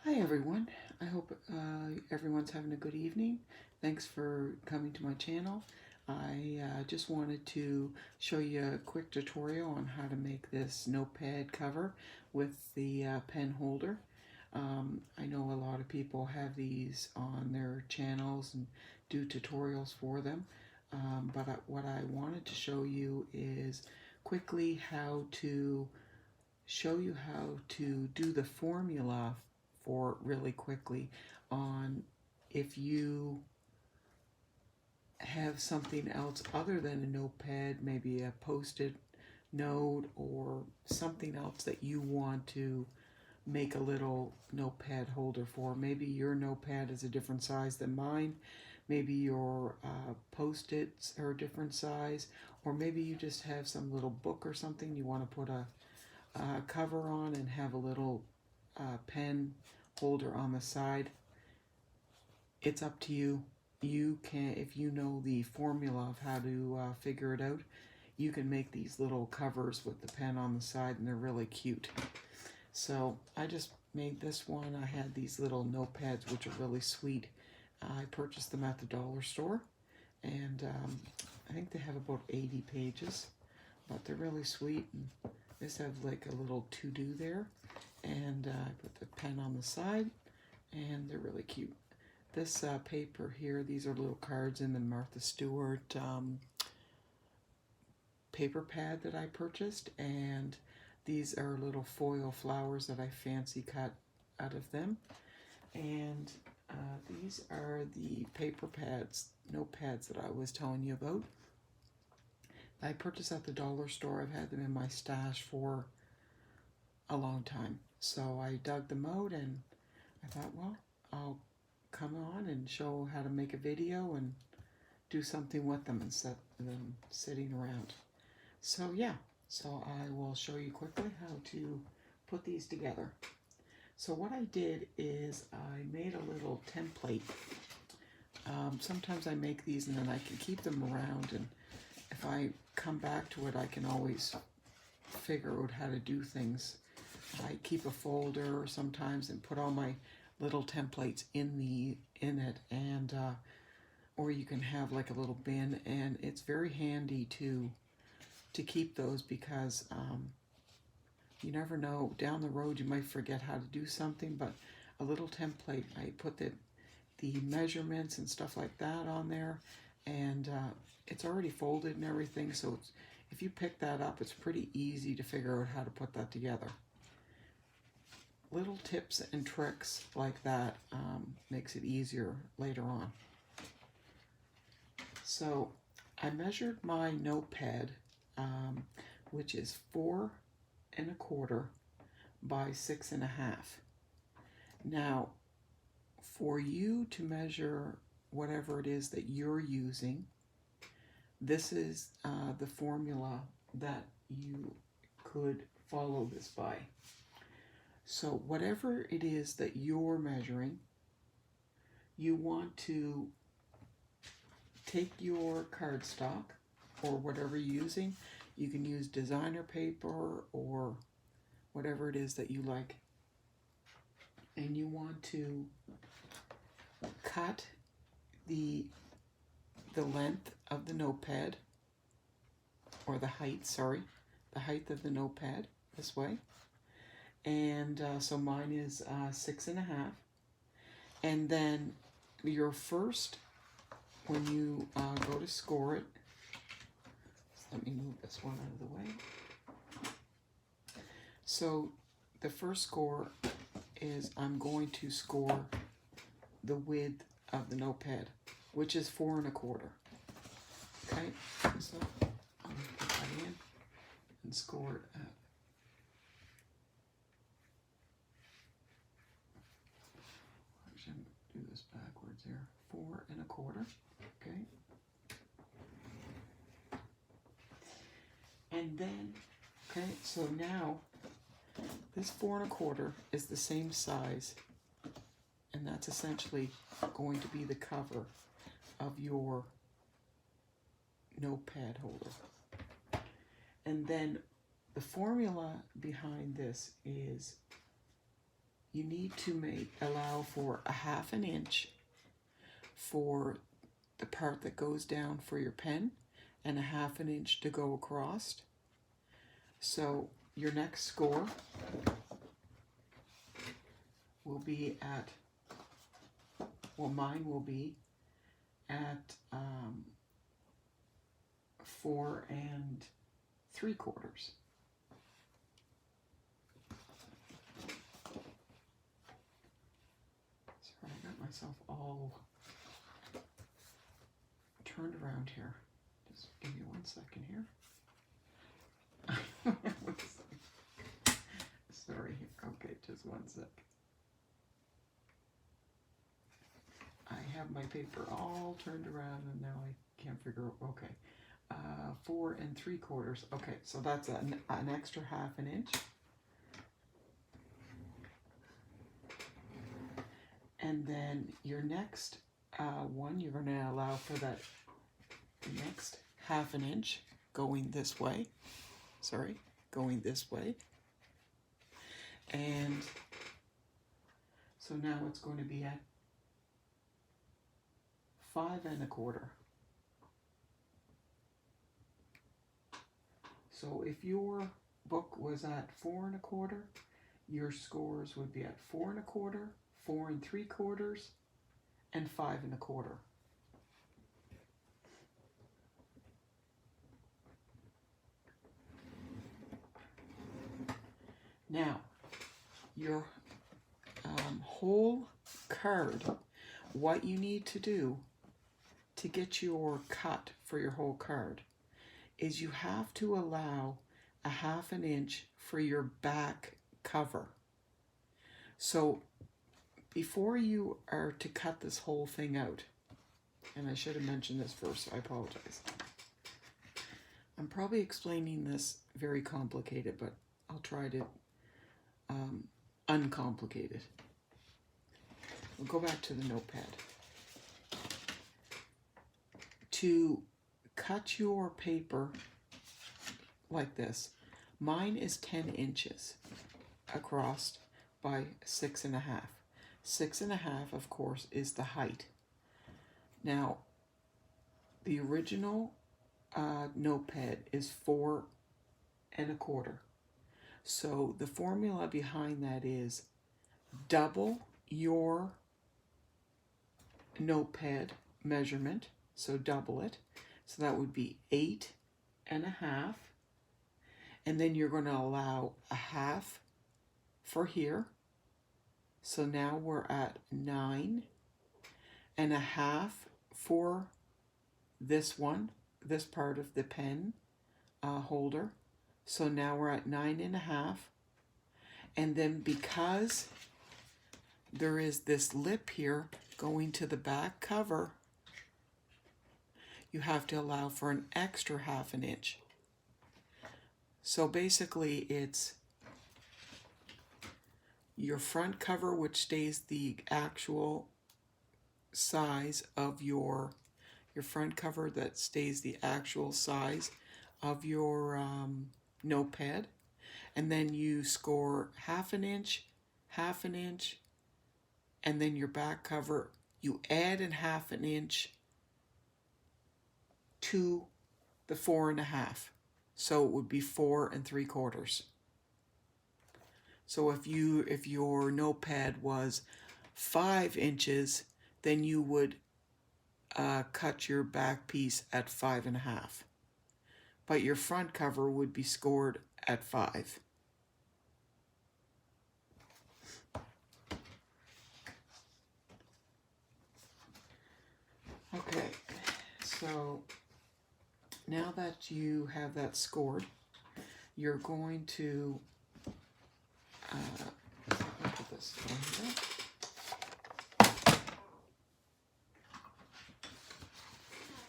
Hi everyone. I hope everyone's having a good evening. Thanks for coming to my channel. I just wanted to show you a quick tutorial on how to make this notepad cover with the pen holder. I know a lot of people have these on their channels and do tutorials for them, but what I wanted to show you is quickly show you how to do the formula for really quickly on if you have something else other than a notepad, maybe a post-it note or something else that you want to make a little notepad holder for. Maybe your notepad is a different size than mine. Maybe your post-its are a different size, or maybe you just have some little book or something you want to put a cover on and have a little pen holder on the side. It's up to you. You can, if you know the formula of how to figure it out, you can make these little covers with the pen on the side and they're really cute. So I just made this one. I had these little notepads which are really sweet. I purchased them at the dollar store, and I think they have about 80 pages, but they're really sweet. And this have like a little to-do there, and I put the pen on the side, and they're really cute. This paper here, these are little cards in the Martha Stewart paper pad that I purchased, and these are little foil flowers that I fancy cut out of them. And these are the paper pads, notepads that I was telling you about. I purchased at the dollar store. I've had them in my stash for a long time. So I dug them out and I thought, well, I'll come on and show how to make a video and do something with them instead of them sitting around. So yeah, so I will show you quickly how to put these together. So what I did is I made a little template. Sometimes I make these and then I can keep them around, and if I come back to it I can always figure out how to do things. I keep a folder sometimes and put all my little templates in it, and or you can have like a little bin, and it's very handy to keep those because you never know, down the road you might forget how to do something. But a little template, I put the measurements and stuff like that on there, and it's already folded and everything, so if you pick that up it's pretty easy to figure out how to put that together. Little tips and tricks like that makes it easier later on. So I measured my notepad, which is 4¼ by 6½. Now, for you to measure whatever it is that you're using, this is the formula that you could follow this by. So whatever it is that you're measuring, you want to take your cardstock or whatever you're using. You can use designer paper or whatever it is that you like. And you want to cut the length of the notepad, or the height, sorry, the height of the notepad this way. And so mine is 6½. And then your first, when you go to score it, let me move this one out of the way. So the first score is I'm going to score the width of the notepad, which is 4¼ Okay, so I'm going to put that in and score it at. Actually, I'm going to do this backwards here. 4¼ Okay. And then, okay, so now this 4¼ is the same size, and that's essentially going to be the cover of your notepad holder. And then the formula behind this is you need to allow for a 1/2 inch for the part that goes down for your pen and a 1/2 inch to go across. So your next score will be at, well, mine will be at 4 3/4. Sorry, I got myself all turned around here. Just give me 1 second here. Sorry, okay, just 1 sec. I have my paper all turned around and now I can't figure out, okay. 4 3/4. Okay, so that's an extra 1/2 inch. And then your next one, you're going to allow for that next 1/2 inch going this way. Sorry, going this way. And so now it's going to be at 5 1/4. So if your book was at 4 1/4, your scores would be at 4 1/4, 4 3/4, and 5 1/4. Now, your whole card, what you need to do to get your cut for your whole card is you have to allow a 1/2 inch for your back cover. So before you are to cut this whole thing out, and I should have mentioned this first, so I apologize. I'm probably explaining this very complicated, but I'll try to uncomplicate it. We'll go back to the notepad. To cut your paper like this, mine is 10 inches across by 6 1/2. 6 1/2, of course, is the height. Now, the original notepad is 4 1/4. So the formula behind that is double your notepad measurement, so double it. So that would be 8 1/2. And then you're going to allow a 1/2 for here. So now we're at 9 1/2 for this one, this part of the pen holder. So now we're at 9 1/2. And then because there is this lip here going to the back cover, you have to allow for an extra 1/2 inch. So basically it's your front cover, which stays the actual size of your front cover that stays the actual size of your notepad, and then you score 1/2 inch, 1/2 inch, and then your back cover, you add a 1/2 inch to the 4 1/2. So it would be 4 3/4. So if your notepad was 5 inches, then you would cut your back piece at 5 1/2. But your front cover would be scored at 5. Okay, so now that you have that scored, you're going to put this on here.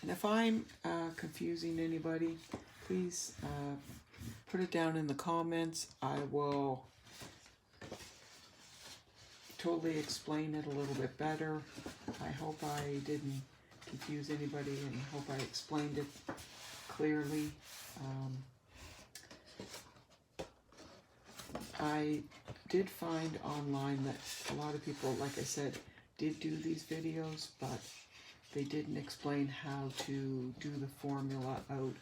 And if I'm confusing anybody, please put it down in the comments. I will totally explain it a little bit better. I hope I didn't confuse anybody and hope I explained it clearly. I did find online that a lot of people, like I said, did do these videos, but they didn't explain how to do the formula out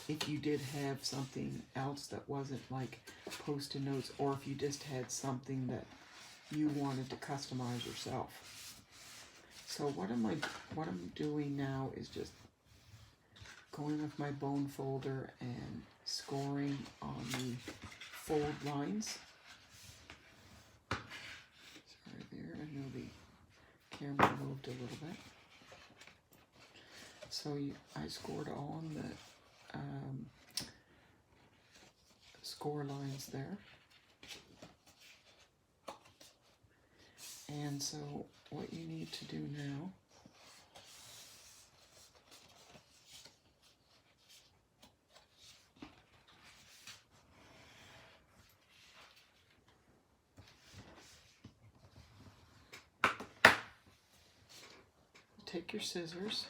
if you did have something else that wasn't like post-it notes, or if you just had something that you wanted to customize yourself. So what I'm doing now is just going with my bone folder and scoring on the fold lines. Sorry there, I know the camera moved a little bit. So I scored on the score lines there. And so what you need to do now take your scissors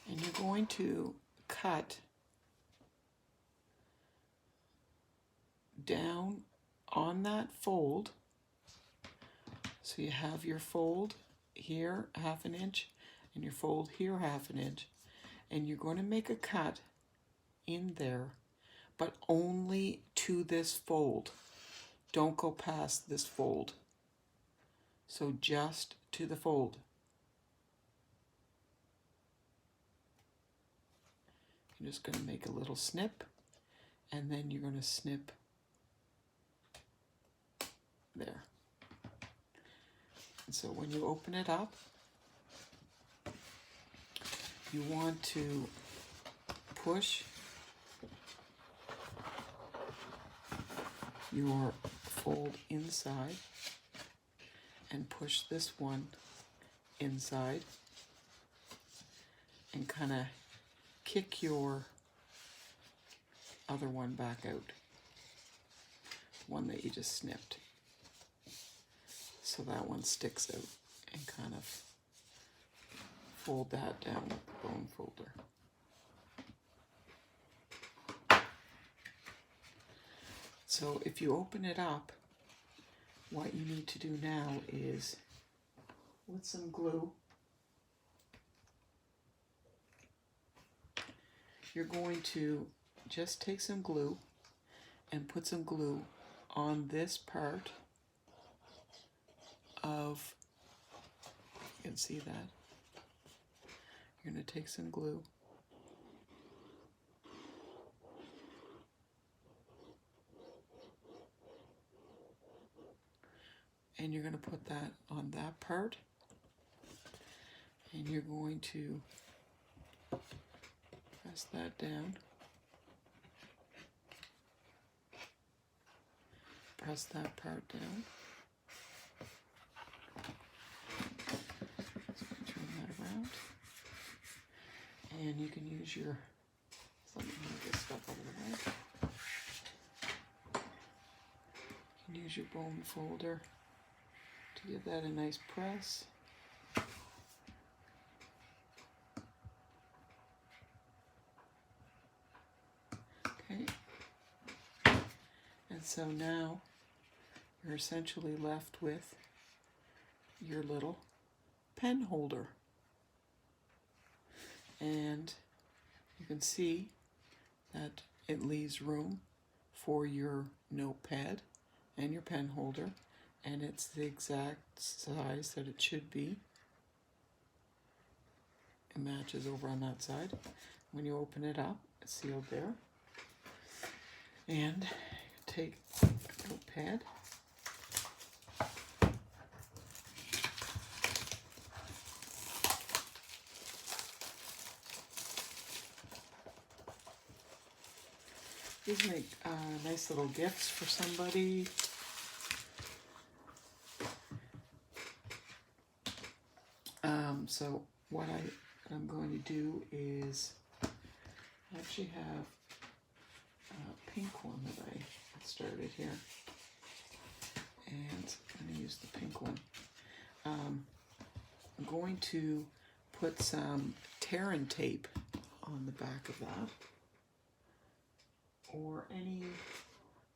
and you're going to cut down on that fold. So you have your fold here 1/2 inch and your fold here 1/2 inch, and you're going to make a cut in there, but only to this fold. Don't go past this fold. So just to the fold. You're just going to make a little snip, and then you're going to snip there. And so when you open it up, you want to push your fold inside and push this one inside and kind of kick your other one back out, one that you just snipped, so that one sticks out, and kind of fold that down with the bone folder. So if you open it up, what you need to do now is, with some glue, you're going to just take some glue and put some glue on this part of, you can see that. You're going to take some glue and you're going to put that on that part, and you're going to press that down, press that part down. So turn that around, and you can use your, let me move this stuff out of the way. You can use your bone folder to give that a nice press. Okay, and so now you're essentially left with your little pen holder. And you can see that it leaves room for your notepad and your pen holder, and it's the exact size that it should be. It matches over on that side. When you open it up, it's sealed there. And take a notepad, these make nice little gifts for somebody. So what I'm going to do is, I actually have a pink one that I started here, and I'm going to use the pink one. I'm going to put some Terran tape on the back of that, or any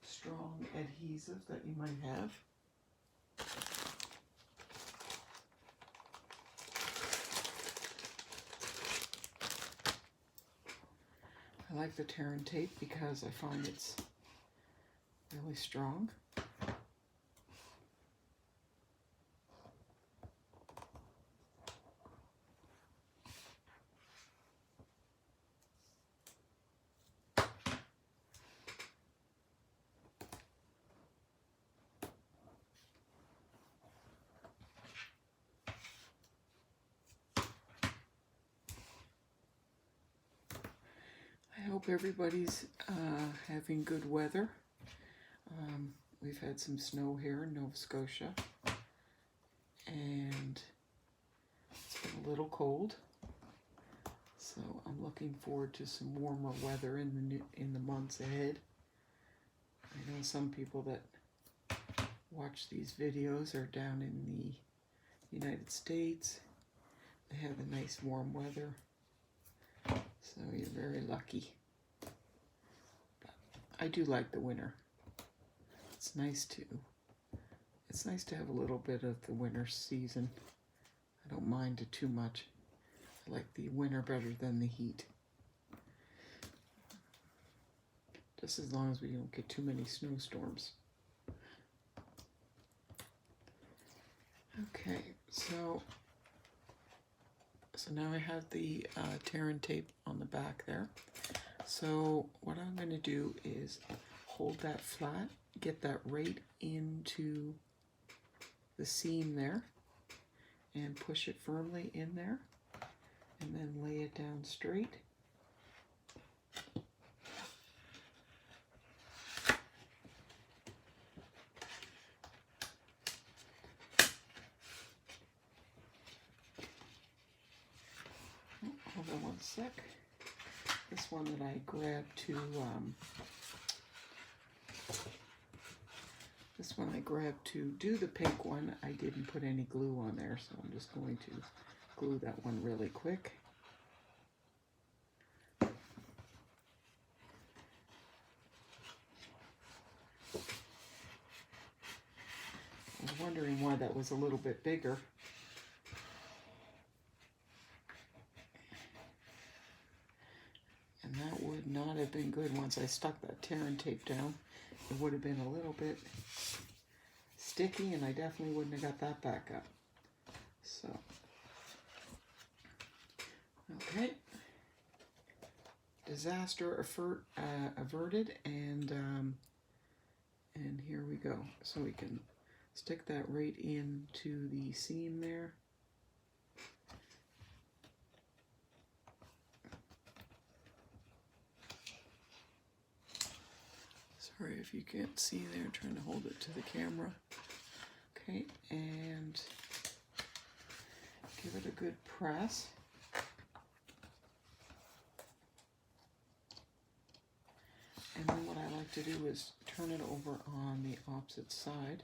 strong adhesive that you might have. I like the Terran tape because I find it's really strong. I hope everybody's having good weather. We've had some snow here in Nova Scotia, and it's been a little cold. So I'm looking forward to some warmer weather in the months ahead. I know some people that watch these videos are down in the United States. They have the nice warm weather, so you're very lucky. But I do like the winter. It's nice to have a little bit of the winter season. I don't mind it too much. I like the winter better than the heat. Just as long as we don't get too many snowstorms. Okay, so now I have the Terran tape on the back there. So what I'm going to do is hold that flat, get that right into the seam there, and push it firmly in there, and then lay it down straight. Hold on one sec. This one that I grabbed to do the pink one, I didn't put any glue on there, so I'm just going to glue that one really quick. I was wondering why that was a little bit bigger. And that would not have been good once I stuck that Terran tape down. It would have been a little bit sticky, and I definitely wouldn't have got that back up. So, okay. Disaster averted, and here we go. So we can stick that right into the seam there. Sorry if you can't see there, I'm trying to hold it to the camera. Okay, and give it a good press. And then what I like to do is turn it over on the opposite side.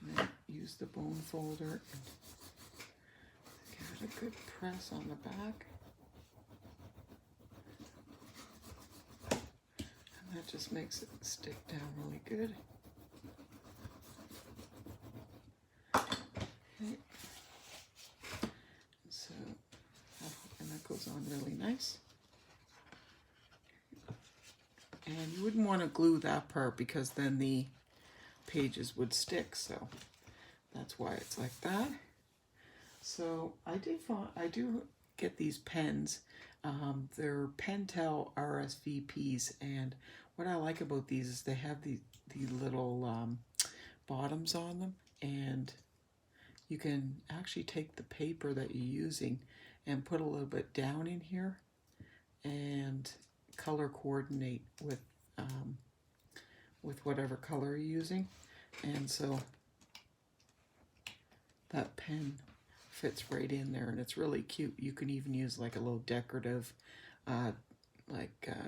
And then use the bone folder and give it a good press on the back. That just makes it stick down really good. Okay. So, and that goes on really nice. And you wouldn't want to glue that part because then the pages would stick. So that's why it's like that. So I do get these pens. They're Pentel RSVPs, and what I like about these is they have the little bottoms on them, and you can actually take the paper that you're using and put a little bit down in here and color coordinate with whatever color you're using. And so that pen fits right in there, and it's really cute. You can even use like a little decorative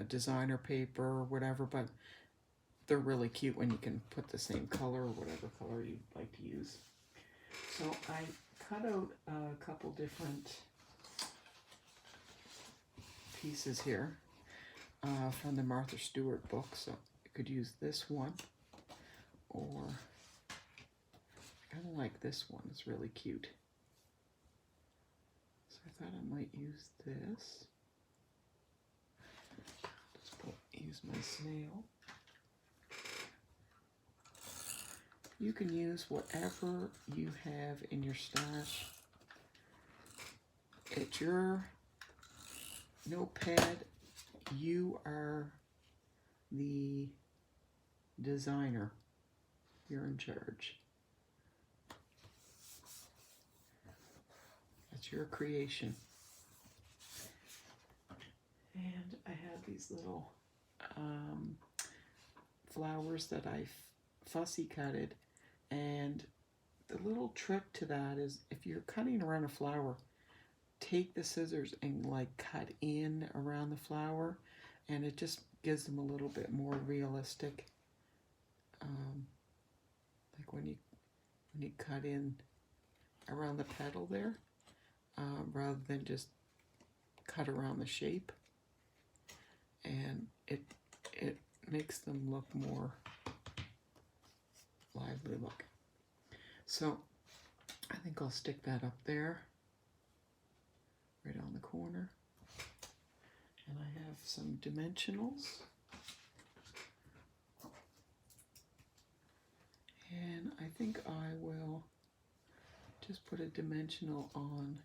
designer paper or whatever, but they're really cute when you can put the same color or whatever color you'd like to use. So I cut out a couple different pieces here from the Martha Stewart book, so you could use this one, or I kind of like this one. It's really cute. So I thought I might use this. Use my snail. You can use whatever you have in your stash. It's your notepad. You are the designer. You're in charge. That's your creation. And I have these little flowers that I fussy cutted, and the little trick to that is if you're cutting around a flower, take the scissors and like cut in around the flower, and it just gives them a little bit more realistic, like when you cut in around the petal there, rather than just cut around the shape, and it makes them look more lively looking. So I think I'll stick that up there, right on the corner. And I have some dimensionals. And I think I will just put a dimensional on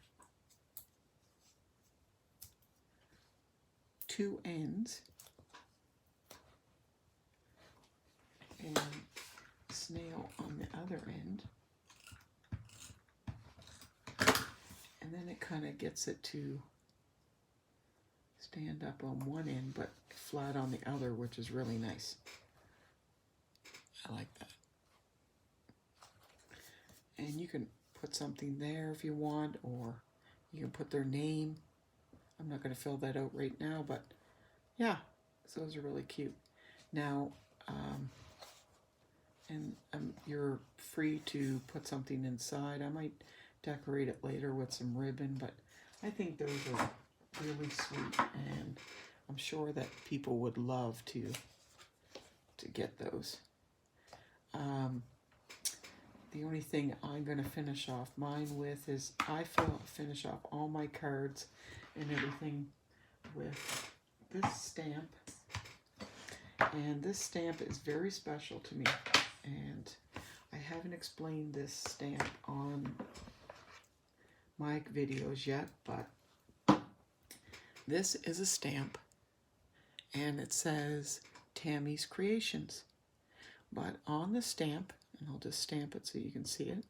two ends, and snail on the other end, and then it kind of gets it to stand up on one end but flat on the other, which is really nice. I like that. And you can put something there if you want, or you can put their name. I'm not going to fill that out right now, but yeah, so those are really cute. Now, you're free to put something inside. I might decorate it later with some ribbon, but I think those are really sweet, and I'm sure that people would love to get those. The only thing I'm going to finish off mine with is I finish off all my cards and everything with this stamp. And this stamp is very special to me, and I haven't explained this stamp on my videos yet, but this is a stamp, and it says Tammy's Creations. But on the stamp, and I'll just stamp it so you can see it,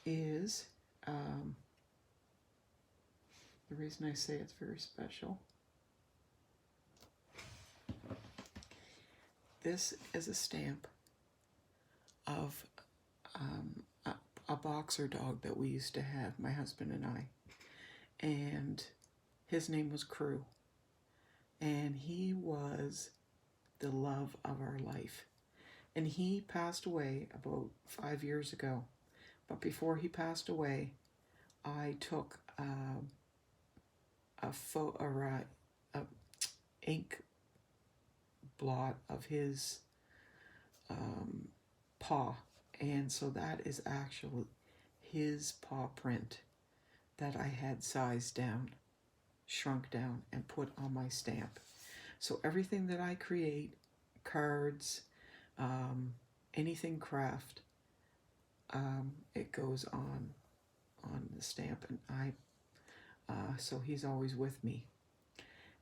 is the reason I say it's very special. This is a stamp of a boxer dog that we used to have, my husband and I. And his name was Crew. And he was the love of our life. And he passed away about 5 years ago. But before he passed away, I took a ink blot of his paw, and so that is actually his paw print that I had sized down, shrunk down, and put on my stamp. So everything that I create, cards, anything craft, it goes on the stamp, and so he's always with me.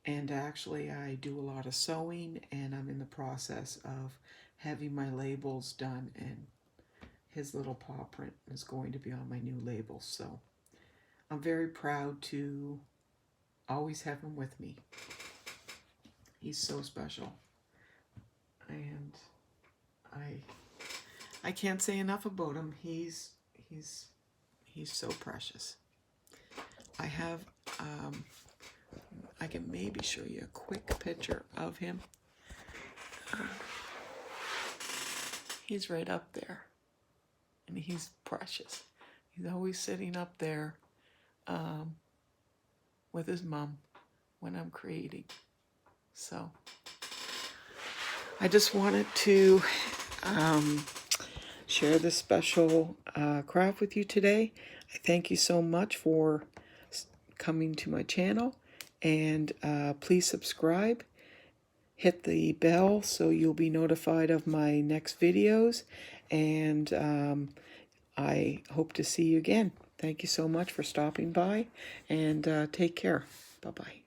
And actually I do a lot of sewing, and I'm in the process of having my labels done, and his little paw print is going to be on my new labels. So I'm very proud to always have him with me. He's so special, and I can't say enough about him. He's so precious. I have I can maybe show you a quick picture of him. He's right up there, and he's precious. He's always sitting up there with his mom when I'm creating. So I just wanted to share this special craft with you today. I thank you so much for coming to my channel, and please subscribe. Hit the bell so you'll be notified of my next videos, and I hope to see you again. Thank you so much for stopping by, and take care. Bye-bye.